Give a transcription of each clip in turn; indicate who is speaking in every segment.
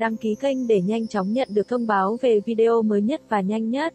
Speaker 1: đăng ký kênh để nhanh chóng nhận được thông báo về video mới nhất và nhanh nhất.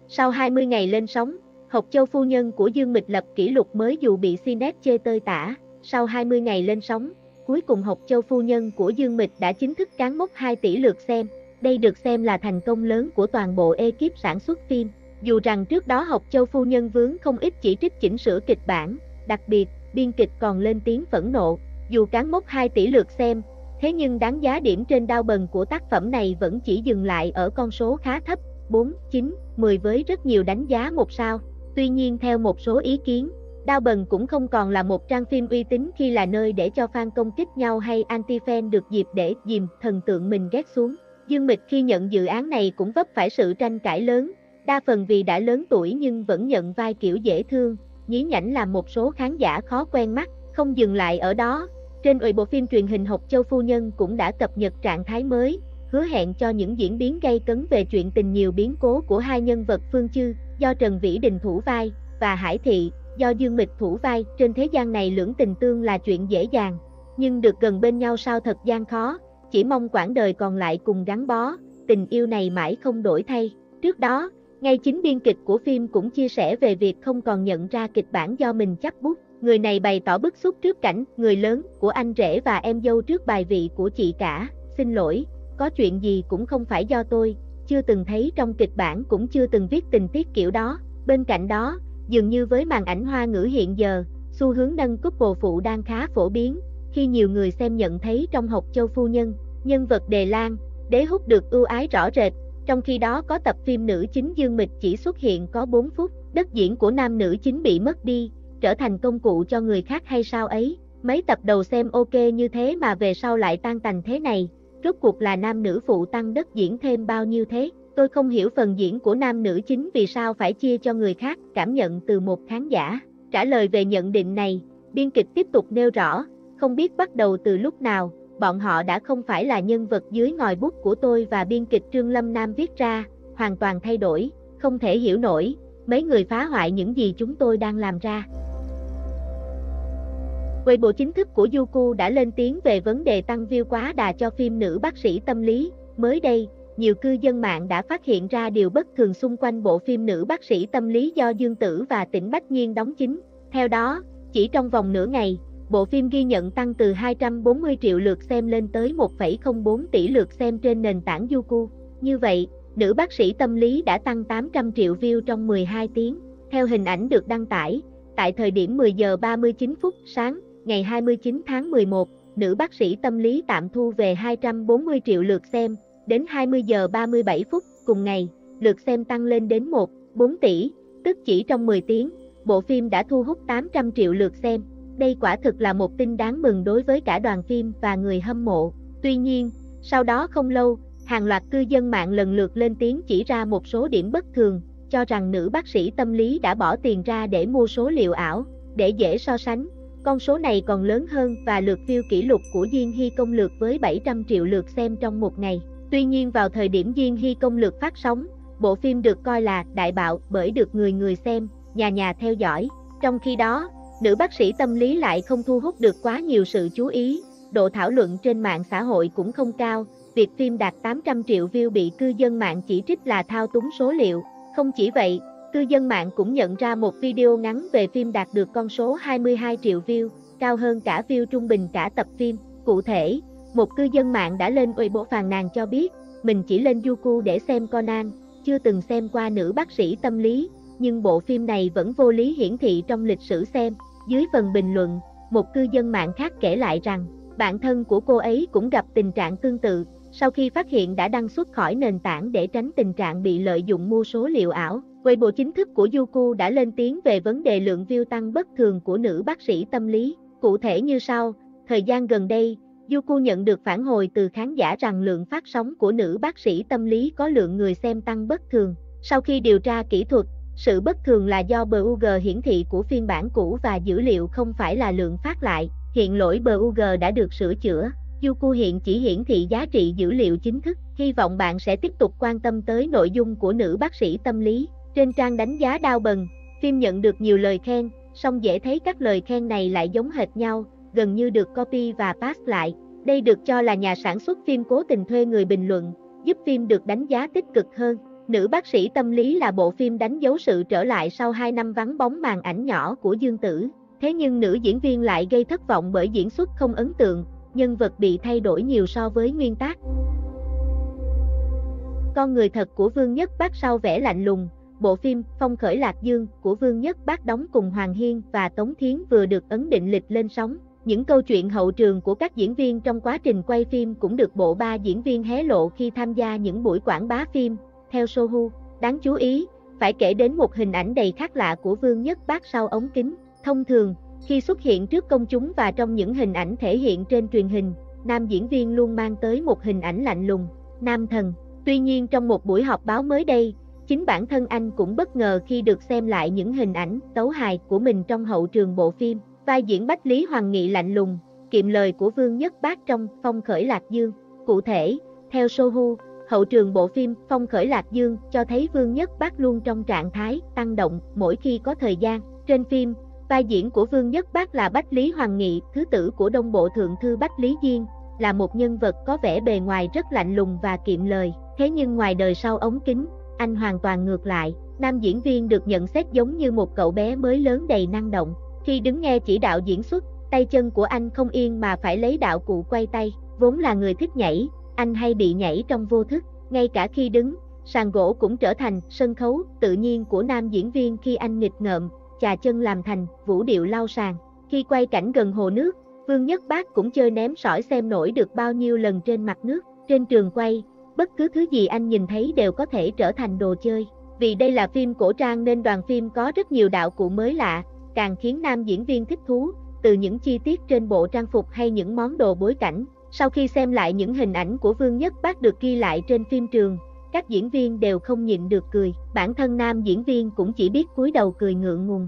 Speaker 2: Sau 20 ngày lên sóng, Học Châu phu nhân của Dương Mịch lập kỷ lục mới dù bị CNET chê tơi tả. Sau 20 ngày lên sóng, cuối cùng Học Châu phu nhân của Dương Mịch đã chính thức cán mốc 2 tỷ lượt xem. Đây được xem là thành công lớn của toàn bộ ekip sản xuất phim. Dù rằng trước đó Học Châu phu nhân vướng không ít chỉ trích chỉnh sửa kịch bản, đặc biệt, biên kịch còn lên tiếng phẫn nộ. Dù cán mốc 2 tỷ lượt xem, thế nhưng đáng giá điểm trên đao bần của tác phẩm này vẫn chỉ dừng lại ở con số khá thấp, 4, 9, 10 với rất nhiều đánh giá 1 sao. Tuy nhiên theo một số ý kiến, Đao Bần cũng không còn là một trang phim uy tín khi là nơi để cho fan công kích nhau hay anti-fan được dịp để dìm thần tượng mình ghét xuống. Dương Mịch khi nhận dự án này cũng vấp phải sự tranh cãi lớn, đa phần vì đã lớn tuổi nhưng vẫn nhận vai kiểu dễ thương, nhí nhảnh làm một số khán giả khó quen mắt. Không dừng lại ở đó, trên bộ phim truyền hình Học Châu phu nhân cũng đã cập nhật trạng thái mới, hứa hẹn cho những diễn biến gay cấn về chuyện tình nhiều biến cố của hai nhân vật Phương Chư, do Trần Vĩ Đình thủ vai, và Hải Thị, do Dương Mịch thủ vai. Trên thế gian này lưỡng tình tương là chuyện dễ dàng, nhưng được gần bên nhau sao thật gian khó, chỉ mong quãng đời còn lại cùng gắn bó, tình yêu này mãi không đổi thay. Trước đó, ngay chính biên kịch của phim cũng chia sẻ về việc không còn nhận ra kịch bản do mình chắp bút. Người này bày tỏ bức xúc trước cảnh người lớn của anh rể và em dâu trước bài vị của chị cả. Xin lỗi, có chuyện gì cũng không phải do tôi, chưa từng thấy trong kịch bản cũng chưa từng viết tình tiết kiểu đó. Bên cạnh đó, dường như với màn ảnh Hoa ngữ hiện giờ, xu hướng nâng couple phụ đang khá phổ biến, khi nhiều người xem nhận thấy trong Học Châu phu nhân, nhân vật Đề Lan, Đế Húc được ưu ái rõ rệt, trong khi đó có tập phim nữ chính Dương Mịch chỉ xuất hiện có 4 phút, đất diễn của nam nữ chính bị mất đi, trở thành công cụ cho người khác hay sao ấy. Mấy tập đầu xem ok như thế mà về sau lại tan tành thế này, rốt cuộc là nam nữ phụ tăng đất diễn thêm bao nhiêu thế? Tôi không hiểu phần diễn của nam nữ chính vì sao phải chia cho người khác, cảm nhận từ một khán giả. Trả lời về nhận định này, biên kịch tiếp tục nêu rõ, không biết bắt đầu từ lúc nào, bọn họ đã không phải là nhân vật dưới ngòi bút của tôi và biên kịch Trương Lâm Nam viết ra, hoàn toàn thay đổi, không thể hiểu nổi, mấy người phá hoại những gì chúng tôi đang làm ra. Weibo chính thức của Youku đã lên tiếng về vấn đề tăng view quá đà cho phim Nữ bác sĩ tâm lý. Mới đây, nhiều cư dân mạng đã phát hiện ra điều bất thường xung quanh bộ phim Nữ bác sĩ tâm lý do Dương Tử và Tĩnh Bách Nhiên đóng chính. Theo đó, chỉ trong vòng nửa ngày, bộ phim ghi nhận tăng từ 240 triệu lượt xem lên tới 1,04 tỷ lượt xem trên nền tảng Youku. Như vậy, Nữ bác sĩ tâm lý đã tăng 800 triệu view trong 12 tiếng. Theo hình ảnh được đăng tải, tại thời điểm 10 giờ 39 phút sáng, ngày 29 tháng 11, Nữ bác sĩ tâm lý tạm thu về 240 triệu lượt xem, đến 20 giờ 37 phút cùng ngày, lượt xem tăng lên đến 1,4 tỷ, tức chỉ trong 10 tiếng, bộ phim đã thu hút 800 triệu lượt xem. Đây quả thực là một tin đáng mừng đối với cả đoàn phim và người hâm mộ. Tuy nhiên, sau đó không lâu, hàng loạt cư dân mạng lần lượt lên tiếng chỉ ra một số điểm bất thường, cho rằng Nữ bác sĩ tâm lý đã bỏ tiền ra để mua số liệu ảo. Để dễ so sánh, con số này còn lớn hơn và lượt view kỷ lục của Diên Hy Công Lược với 700 triệu lượt xem trong một ngày. Tuy nhiên vào thời điểm Diên Hy Công Lược phát sóng, bộ phim được coi là đại bạo bởi được người xem, nhà theo dõi. Trong khi đó, Nữ bác sĩ tâm lý lại không thu hút được quá nhiều sự chú ý, độ thảo luận trên mạng xã hội cũng không cao. Việc phim đạt 800 triệu view bị cư dân mạng chỉ trích là thao túng số liệu. Không chỉ vậy, cư dân mạng cũng nhận ra một video ngắn về phim đạt được con số 22 triệu view, cao hơn cả view trung bình cả tập phim. Cụ thể, một cư dân mạng đã lên Weibo phàn nàn cho biết, mình chỉ lên Youku để xem Conan, chưa từng xem qua Nữ bác sĩ tâm lý, nhưng bộ phim này vẫn vô lý hiển thị trong lịch sử xem. Dưới phần bình luận, một cư dân mạng khác kể lại rằng, bạn thân của cô ấy cũng gặp tình trạng tương tự, sau khi phát hiện đã đăng xuất khỏi nền tảng để tránh tình trạng bị lợi dụng mua số liệu ảo. Weibo chính thức của Youku đã lên tiếng về vấn đề lượng view tăng bất thường của Nữ bác sĩ tâm lý. Cụ thể như sau, thời gian gần đây, Youku nhận được phản hồi từ khán giả rằng lượng phát sóng của Nữ bác sĩ tâm lý có lượng người xem tăng bất thường. Sau khi điều tra kỹ thuật, sự bất thường là do bug hiển thị của phiên bản cũ và dữ liệu không phải là lượng phát lại. Hiện lỗi bug đã được sửa chữa. Youku hiện chỉ hiển thị giá trị dữ liệu chính thức. Hy vọng bạn sẽ tiếp tục quan tâm tới nội dung của Nữ bác sĩ tâm lý. Trên trang đánh giá Đao Bần, phim nhận được nhiều lời khen, song dễ thấy các lời khen này lại giống hệt nhau, gần như được copy và paste lại. Đây được cho là nhà sản xuất phim cố tình thuê người bình luận, giúp phim được đánh giá tích cực hơn. Nữ bác sĩ tâm lý là bộ phim đánh dấu sự trở lại sau 2 năm vắng bóng màn ảnh nhỏ của Dương Tử. Thế nhưng nữ diễn viên lại gây thất vọng bởi diễn xuất không ấn tượng, nhân vật bị thay đổi nhiều so với nguyên tác. Con người thật của Vương Nhất Bác sau vẻ lạnh lùng, bộ phim Phong khởi Lạc Dương của Vương Nhất Bác đóng cùng Hoàng Hiên và Tống Thiến vừa được ấn định lịch lên sóng. Những câu chuyện hậu trường của các diễn viên trong quá trình quay phim cũng được bộ ba diễn viên hé lộ khi tham gia những buổi quảng bá phim. Theo Sohu, đáng chú ý, phải kể đến một hình ảnh đầy khác lạ của Vương Nhất Bác sau ống kính. Thông thường, khi xuất hiện trước công chúng và trong những hình ảnh thể hiện trên truyền hình, nam diễn viên luôn mang tới một hình ảnh lạnh lùng, nam thần. Tuy nhiên trong một buổi họp báo mới đây, chính bản thân anh cũng bất ngờ khi được xem lại những hình ảnh tấu hài của mình trong hậu trường bộ phim. Vai diễn Bách Lý Hoàng Nghị lạnh lùng, kiệm lời của Vương Nhất Bác trong Phong khởi Lạc Dương. Cụ thể, theo Sohu, hậu trường bộ phim Phong khởi Lạc Dương cho thấy Vương Nhất Bác luôn trong trạng thái tăng động mỗi khi có thời gian. Trên phim, vai diễn của Vương Nhất Bác là Bách Lý Hoàng Nghị, thứ tử của Đông Bộ Thượng thư Bách Lý Diên, là một nhân vật có vẻ bề ngoài rất lạnh lùng và kiệm lời. Thế nhưng ngoài đời sau ống kính, anh hoàn toàn ngược lại. Nam diễn viên được nhận xét giống như một cậu bé mới lớn đầy năng động. Khi đứng nghe chỉ đạo diễn xuất, tay chân của anh không yên mà phải lấy đạo cụ quay tay. Vốn là người thích nhảy, anh hay bị nhảy trong vô thức. Ngay cả khi đứng, sàn gỗ cũng trở thành sân khấu tự nhiên của nam diễn viên khi anh nghịch ngợm, chà chân làm thành vũ điệu lau sàn. Khi quay cảnh gần hồ nước, Vương Nhất Bác cũng chơi ném sỏi xem nổi được bao nhiêu lần trên mặt nước. Trên trường quay, bất cứ thứ gì anh nhìn thấy đều có thể trở thành đồ chơi. Vì đây là phim cổ trang nên đoàn phim có rất nhiều đạo cụ mới lạ, càng khiến nam diễn viên thích thú, từ những chi tiết trên bộ trang phục hay những món đồ bối cảnh. Sau khi xem lại những hình ảnh của Vương Nhất Bác được ghi lại trên phim trường, các diễn viên đều không nhịn được cười. Bản thân nam diễn viên cũng chỉ biết cúi đầu cười ngượng ngùng.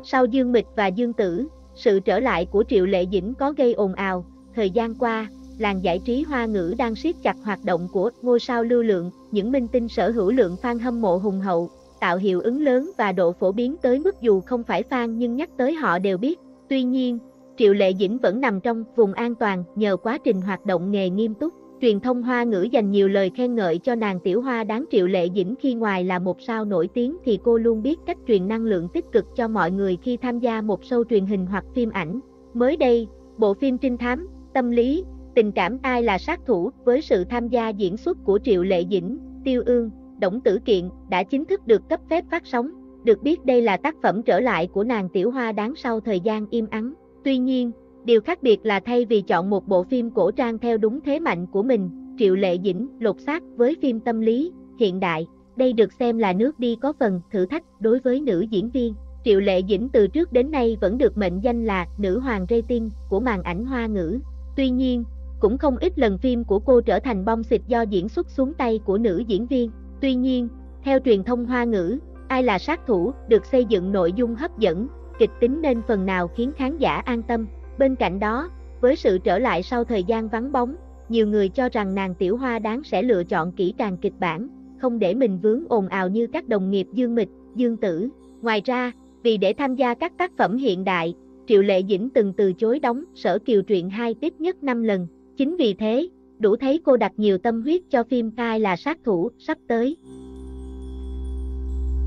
Speaker 2: Sau Dương Mịch và Dương Tử, sự trở lại của Triệu Lệ Dĩnh có gây ồn ào. Thời gian qua, làng giải trí Hoa ngữ đang siết chặt hoạt động của ngôi sao lưu lượng, những minh tinh sở hữu lượng fan hâm mộ hùng hậu, tạo hiệu ứng lớn và độ phổ biến tới mức dù không phải fan nhưng nhắc tới họ đều biết. Tuy nhiên, Triệu Lệ Dĩnh vẫn nằm trong vùng an toàn nhờ quá trình hoạt động nghề nghiêm túc. Truyền thông Hoa ngữ dành nhiều lời khen ngợi cho nàng tiểu hoa đáng Triệu Lệ Dĩnh khi ngoài là một sao nổi tiếng thì cô luôn biết cách truyền năng lượng tích cực cho mọi người khi tham gia một show truyền hình hoặc phim ảnh. Mới đây, bộ phim trinh thám, tâm lý, tình cảm Ai là sát thủ với sự tham gia diễn xuất của Triệu Lệ Dĩnh, Tiêu Ương, Đổng Tử Kiện đã chính thức được cấp phép phát sóng. Được biết đây là tác phẩm trở lại của nàng tiểu hoa đáng sau thời gian im ắng. Tuy nhiên, điều khác biệt là thay vì chọn một bộ phim cổ trang theo đúng thế mạnh của mình, Triệu Lệ Dĩnh lột xác với phim tâm lý, hiện đại. Đây được xem là nước đi có phần thử thách đối với nữ diễn viên. Triệu Lệ Dĩnh từ trước đến nay vẫn được mệnh danh là nữ hoàng rating của màn ảnh Hoa ngữ. Tuy nhiên, cũng không ít lần phim của cô trở thành bom xịt do diễn xuất xuống tay của nữ diễn viên. Tuy nhiên, theo truyền thông Hoa ngữ, Ai là sát thủ được xây dựng nội dung hấp dẫn, kịch tính nên phần nào khiến khán giả an tâm. Bên cạnh đó, với sự trở lại sau thời gian vắng bóng, nhiều người cho rằng nàng tiểu hoa đáng sẽ lựa chọn kỹ càng kịch bản, không để mình vướng ồn ào như các đồng nghiệp Dương Mịch, Dương Tử. Ngoài ra, vì để tham gia các tác phẩm hiện đại, Triệu Lệ Dĩnh từng từ chối đóng Sở Kiều truyện 2 ít nhất 5 lần. Chính vì thế, đủ thấy cô đặt nhiều tâm huyết cho phim Ai là sát thủ sắp tới.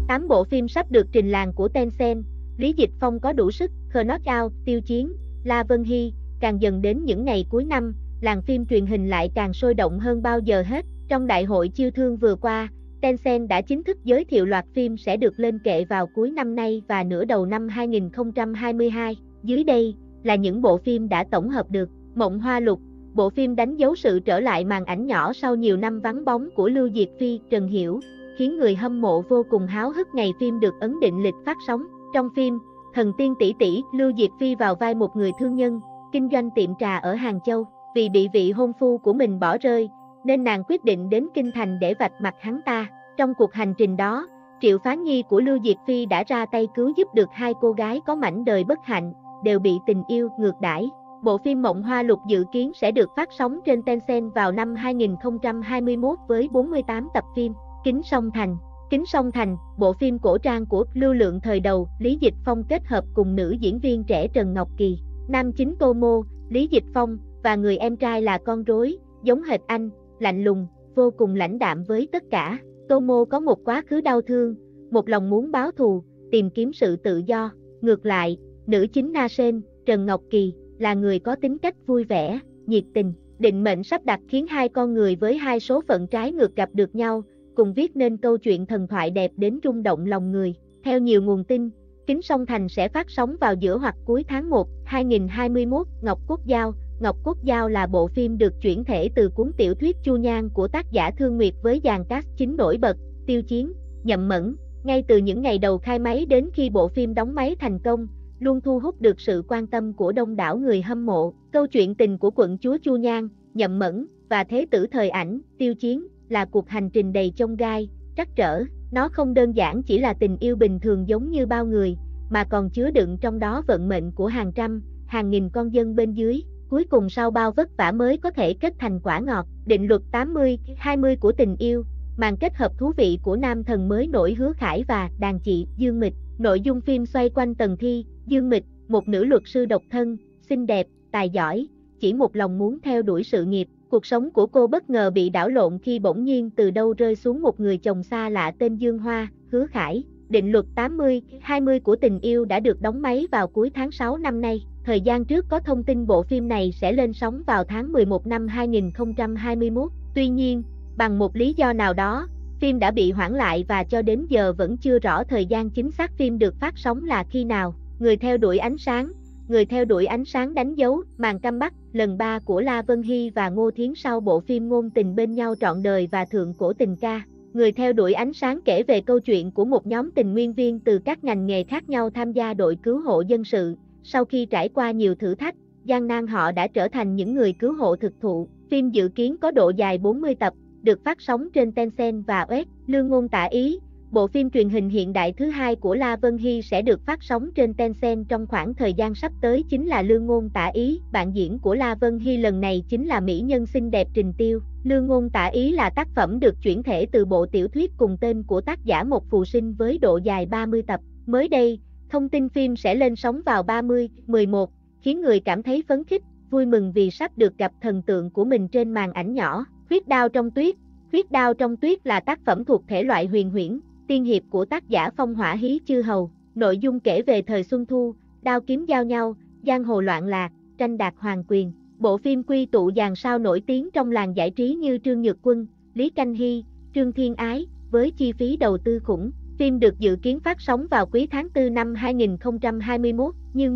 Speaker 2: 8 bộ phim sắp được trình làng của Tencent, Lý Dịch Phong có đủ sức, Knockout, Tiêu Chiến, La Vân Hy, càng dần đến những ngày cuối năm, làng phim truyền hình lại càng sôi động hơn bao giờ hết. Trong đại hội chiêu thương vừa qua, Tencent đã chính thức giới thiệu loạt phim sẽ được lên kệ vào cuối năm nay và nửa đầu năm 2022. Dưới đây là những bộ phim đã tổng hợp được. Mộng Hoa Lục, bộ phim đánh dấu sự trở lại màn ảnh nhỏ sau nhiều năm vắng bóng của Lưu Diệc Phi, Trần Hiểu, khiến người hâm mộ vô cùng háo hức ngày phim được ấn định lịch phát sóng. Trong phim, Thần Tiên tỷ tỷ, Lưu Diệc Phi vào vai một người thương nhân, kinh doanh tiệm trà ở Hàng Châu. Vì bị vị hôn phu của mình bỏ rơi, nên nàng quyết định đến Kinh Thành để vạch mặt hắn ta. Trong cuộc hành trình đó, Triệu Phán Nhi của Lưu Diệc Phi đã ra tay cứu giúp được hai cô gái có mảnh đời bất hạnh, đều bị tình yêu ngược đãi. Bộ phim Mộng Hoa Lục dự kiến sẽ được phát sóng trên Tencent vào năm 2021 với 48 tập phim. Kính Song Thành. Kính Song Thành, bộ phim cổ trang của Lưu Lượng thời đầu, Lý Dịch Phong kết hợp cùng nữ diễn viên trẻ Trần Ngọc Kỳ. Nam chính Tô Mô, Lý Dịch Phong, và người em trai là con rối, giống hệt anh, lạnh lùng, vô cùng lãnh đạm với tất cả. Tô Mô có một quá khứ đau thương, một lòng muốn báo thù, tìm kiếm sự tự do. Ngược lại, nữ chính Na Sên, Trần Ngọc Kỳ, là người có tính cách vui vẻ, nhiệt tình. Định mệnh sắp đặt khiến hai con người với hai số phận trái ngược gặp được nhau, cùng viết nên câu chuyện thần thoại đẹp đến rung động lòng người. Theo nhiều nguồn tin, Kính Song Thành sẽ phát sóng vào giữa hoặc cuối tháng 1, 2021. Ngọc Cốt Dao. Ngọc Cốt Dao là bộ phim được chuyển thể từ cuốn tiểu thuyết Chu Nhan của tác giả Thương Nguyệt với dàn cast chính nổi bật, Tiêu Chiến, Nhậm Mẫn. Ngay từ những ngày đầu khai máy đến khi bộ phim đóng máy thành công, luôn thu hút được sự quan tâm của đông đảo người hâm mộ. Câu chuyện tình của quận chúa Chu Nhan, Nhậm Mẫn, và thế tử thời ảnh, Tiêu Chiến, là cuộc hành trình đầy chông gai, trắc trở. Nó không đơn giản chỉ là tình yêu bình thường giống như bao người, mà còn chứa đựng trong đó vận mệnh của hàng trăm, hàng nghìn con dân bên dưới. Cuối cùng sau bao vất vả mới có thể kết thành quả ngọt. Định luật 80-20 của tình yêu, màn kết hợp thú vị của nam thần mới nổi Hứa Khải và đàn chị Dương Mịch. Nội dung phim xoay quanh Tần Thi, Dương Mịch, một nữ luật sư độc thân, xinh đẹp, tài giỏi, chỉ một lòng muốn theo đuổi sự nghiệp. Cuộc sống của cô bất ngờ bị đảo lộn khi bỗng nhiên từ đâu rơi xuống một người chồng xa lạ tên Dương Hoa, Hứa Khải. Định luật 80-20 của tình yêu đã được đóng máy vào cuối tháng 6 năm nay. Thời gian trước có thông tin bộ phim này sẽ lên sóng vào tháng 11 năm 2021. Tuy nhiên, bằng một lý do nào đó, phim đã bị hoãn lại và cho đến giờ vẫn chưa rõ thời gian chính xác phim được phát sóng là khi nào. Người theo đuổi ánh sáng. Người theo đuổi ánh sáng đánh dấu màn comeback lần 3 của La Vân Hy và Ngô Thiến sau bộ phim Ngôn tình bên nhau trọn đời và Thượng cổ tình ca. Người theo đuổi ánh sáng kể về câu chuyện của một nhóm tình nguyên viên từ các ngành nghề khác nhau tham gia đội cứu hộ dân sự. Sau khi trải qua nhiều thử thách, gian nan họ đã trở thành những người cứu hộ thực thụ. Phim dự kiến có độ dài 40 tập, được phát sóng trên Tencent và Oet. Lương ngôn tả ý, bộ phim truyền hình hiện đại thứ hai của La Vân Hy sẽ được phát sóng trên Tencent trong khoảng thời gian sắp tới chính là Lương ngôn tả ý. Bạn diễn của La Vân Hy lần này chính là mỹ nhân xinh đẹp Trình Tiêu. Lương ngôn tả ý là tác phẩm được chuyển thể từ bộ tiểu thuyết cùng tên của tác giả Một Phù Sinh với độ dài 30 tập. Mới đây, thông tin phim sẽ lên sóng vào 30/11, khiến người cảm thấy phấn khích, vui mừng vì sắp được gặp thần tượng của mình trên màn ảnh nhỏ. Huyết Đao trong tuyết. Huyết Đao trong tuyết là tác phẩm thuộc thể loại huyền huyễn, tiên hiệp của tác giả Phong Hỏa Hí Chư Hầu. Nội dung kể về thời Xuân Thu, đao kiếm giao nhau, giang hồ loạn lạc, tranh đạt hoàng quyền. Bộ phim quy tụ dàn sao nổi tiếng trong làng giải trí như Trương Nhược Quân, Lý Canh Hy, Trương Thiên Ái, với chi phí đầu tư khủng. Phim được dự kiến phát sóng vào cuối tháng 4 năm 2021. Như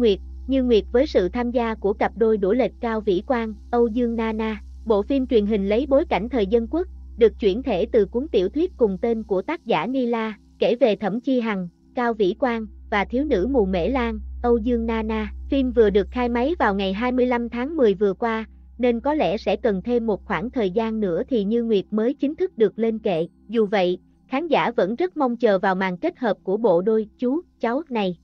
Speaker 2: Nguyệt với sự tham gia của cặp đôi đũa lệch Cao Vĩ Quang, Âu Dương Nana. Bộ phim truyền hình lấy bối cảnh thời Dân Quốc, được chuyển thể từ cuốn tiểu thuyết cùng tên của tác giả Nila, kể về Thẩm Chi Hằng, Cao Vĩ Quang và thiếu nữ mù Mễ Lan, Âu Dương Nana. Phim vừa được khai máy vào ngày 25 tháng 10 vừa qua, nên có lẽ sẽ cần thêm một khoảng thời gian nữa thì Như Nguyệt mới chính thức được lên kệ. Dù vậy, khán giả vẫn rất mong chờ vào màn kết hợp của bộ đôi chú cháu này.